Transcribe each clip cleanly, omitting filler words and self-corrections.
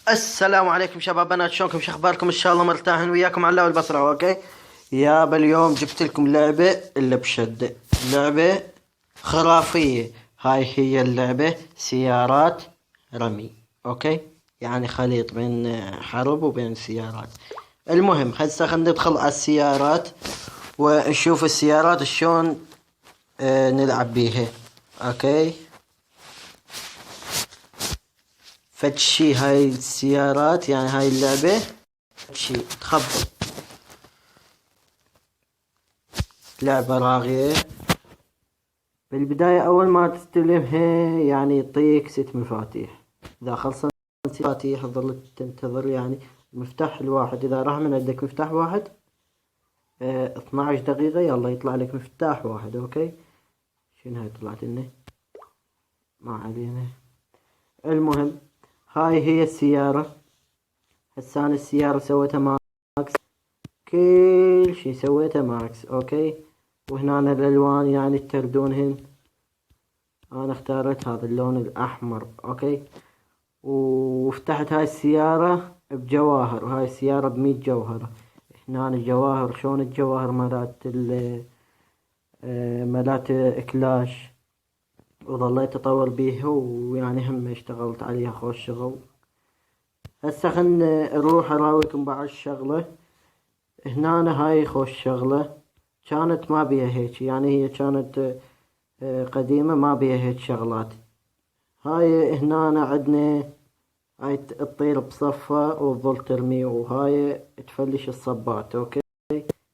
السلام عليكم شباب بنات، شلونكم؟ شو اخباركم؟ ان شاء الله مرتاحين وياكم على الله والبصرة. اوكي يابا، اليوم جبت لكم لعبة اللي بشدة، لعبة خرافية. هاي هي اللعبة، سيارات رمي. اوكي، يعني خليط بين حرب وبين سيارات. المهم هسه خلينا ندخل على السيارات ونشوف السيارات شلون نلعب بيها. اوكي، فتشي هاي السيارات، يعني هاي اللعبة فتشي تخبط. لعبة راقية. بالبداية أول ما تستلمها يعني يعطيك 6 مفاتيح. إذا خلصت 6 مفاتيح تظل تنتظر، يعني المفتاح الواحد إذا راح من عندك مفتاح واحد 12 دقيقة يلا يطلع لك مفتاح واحد. أوكي، شنو هاي طلعت لنا؟ ما علينا. المهم هاي هي السيارة. هسه أنا السيارة سويتها ماكس، كل شي سويته ماكس. أوكي، وهنا الألوان يعني تردونهن. انا اختارت هذا اللون الاحمر. اوكي، وفتحت هاي السيارة بجواهر، وهاي السيارة ب100 جوهرة. هنا الجواهر شلون الجواهر مالات كلاش، وظليت اطور بيها، ويعني هم اشتغلت عليها خوش شغل. هسه خلنا نروح اراويكم بعض الشغلة. هنا هاي خوش شغلة، كانت ما بيها هيك، يعني هي كانت قديمة ما بيها هيك شغلات. هاي هنا عندنا هاي تطير بصفة وتظل ترمي، وهاي تفلش الصبات. اوكي،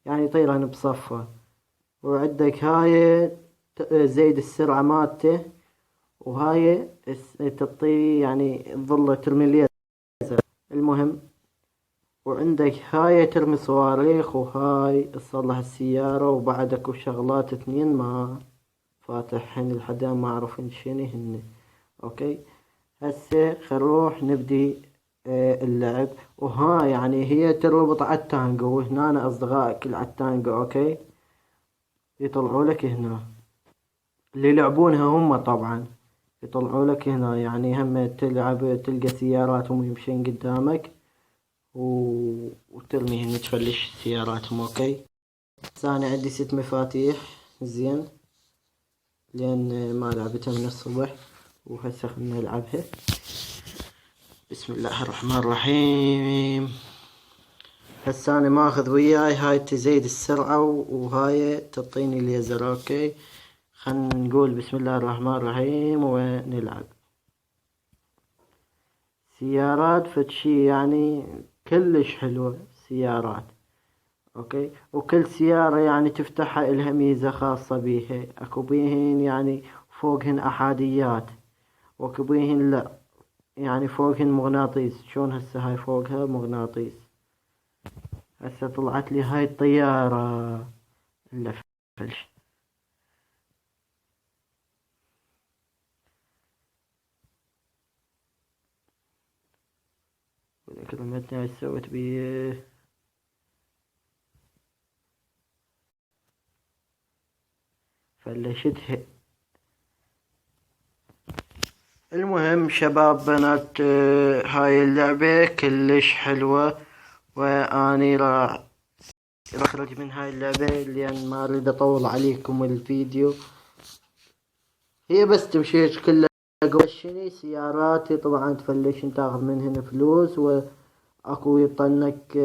يعني يطيرن بصفة. وعندك هاي زيد السرعة مالته، وهاي تطي يعني تظل ترمي ليزر. المهم، وعندك هاي ترمي صواريخ، وهاي تصلح السيارة. وبعد اكو شغلات 2 ما فاتحهن لحد ما اعرف شنو هن. اوكي، هسه خنروح نبدي اللعب. وها يعني هي تربط على التانجو، وهنا اصدقائك اللي على التانجو اوكي يطلعوا لك هنا، اللي يلعبونها هم طبعا يطلعوا لك هنا. يعني هم تلعب تلقى سياراتهم يمشين قدامك وترمي هنا تفلش سياراتهم. اوكي، بس انا عندي 6 مفاتيح زين، لان ما لعبتها من الصبح، وهسه خلنا نلعبها. بسم الله الرحمن الرحيم. هسه انا ماخذ وياي هاي تزيد السرعة، وهاي تعطيني ليزر. اوكي، خلينا نقول بسم الله الرحمن الرحيم ونلعب. سيارات فتشي يعني كلش حلوة سيارات. اوكي، وكل سيارة يعني تفتحها الها ميزة خاصة بيها. اكو بيهن يعني فوقهن احاديات، واكو بيهن لا، يعني فوقهن مغناطيس. شلون هسه هاي فوقها مغناطيس. هسه طلعت لي هاي الطيارة اللي فلش. كلمتني ايش سويت بيه. فلشتها. المهم شباب بنات، هاي اللعبة كلش حلوة، واني راح اخرج من هاي اللعبة لان ما اريد اطول عليكم الفيديو. هي بس تمشيش كلها قوشني سياراتي طبعا تفلش تاخذ منهن فلوس. واكو يطنك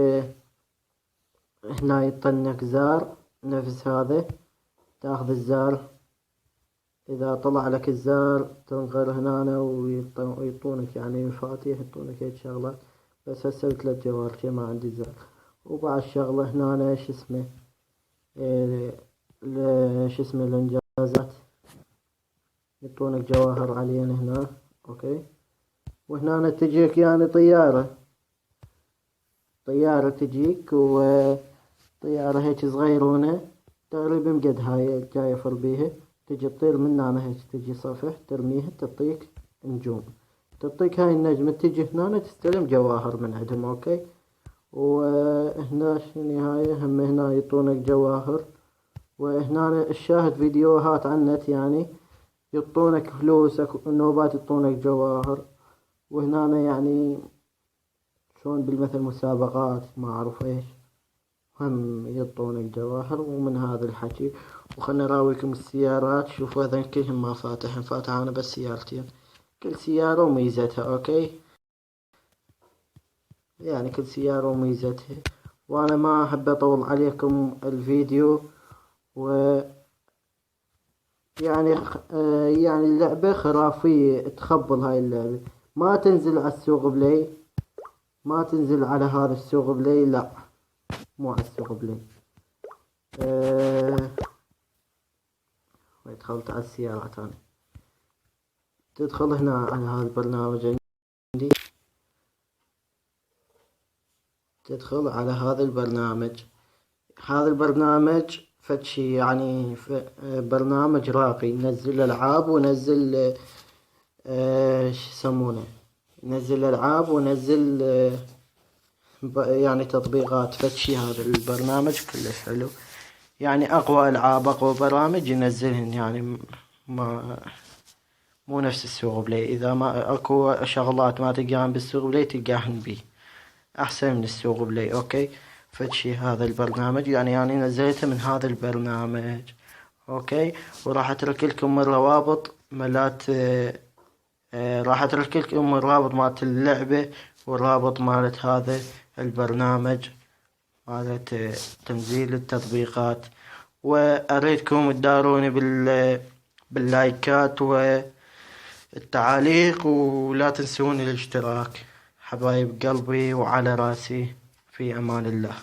هنا يطنك زار نفس هذا، تاخذ الزار. اذا طلع لك الزار تنقر هنا ويعطونك يعني مفاتيح، يعطونك هيك شغلات. بس هسه 3 جوال شي ما عندي زار. وبعد شغلة هنا شو اسمه إيه شو اسمه الانجازات، يعطونك جواهر علينا هنا. اوكي، وهنا تجيك يعني طيارة تجيك، وطيارة هيك صغيرونة تقريبا قد هاي جاي افر بيها. تجي تطير من هنا هيك، تجي صفح ترميها تعطيك نجوم. تعطيك هاي النجمة تجي هنا تستلم جواهر من عندهم. اوكي، وهنا شنو هاي هم هنا يعطونك جواهر. وهنا الشاهد فيديوهات عن النت يعني يعطونك فلوس، نوبات يعطونك جواهر. وهنا يعني شلون بالمثل مسابقات ما أعرف إيش، هم يعطون الجواهر. ومن هذا الحكي وخلنا نراويكم السيارات. شوفوا هذين كلهم ما فاتح أنا بس سيارتين، كل سيارة وميزتها. أوكي، يعني كل سيارة وميزتها. وأنا ما أحب أطول عليكم الفيديو. و يعني يعني اللعبة خرافية، تخبل هاي اللعبة. ما تنزل على السوق بلاي، ما تنزل على هذا السوق بلاي، لا مو على السوق بلاي. دخلت على السيارات أنا. تدخل هنا على هذا البرنامج عندي، تدخل على هذا البرنامج. هذا البرنامج فتشي يعني برنامج راقي، ينزل ألعاب وينزل شو يسمونه، ينزل ألعاب وينزل يعني تطبيقات. فتشي هذا البرنامج كلش حلو، يعني أقوى ألعاب أقوى برامج ينزلهن. يعني ما مو نفس السوق بلاي، إذا ما أكو شغلات ما تلقاهن بالسوق بلاي تلقاهن بيه، أحسن من السوق بلاي. أوكي، فشي هذا البرنامج يعني نزلته من هذا البرنامج. أوكي، وراح أترك لكم الروابط مالت راح أترك لكم الرابط مالت اللعبة والرابط مالت هذا البرنامج مالت تنزيل التطبيقات. وأريدكم تداروني باللايكات والتعاليق، ولا تنسون الاشتراك. حبايب قلبي وعلى راسي، في أمان الله.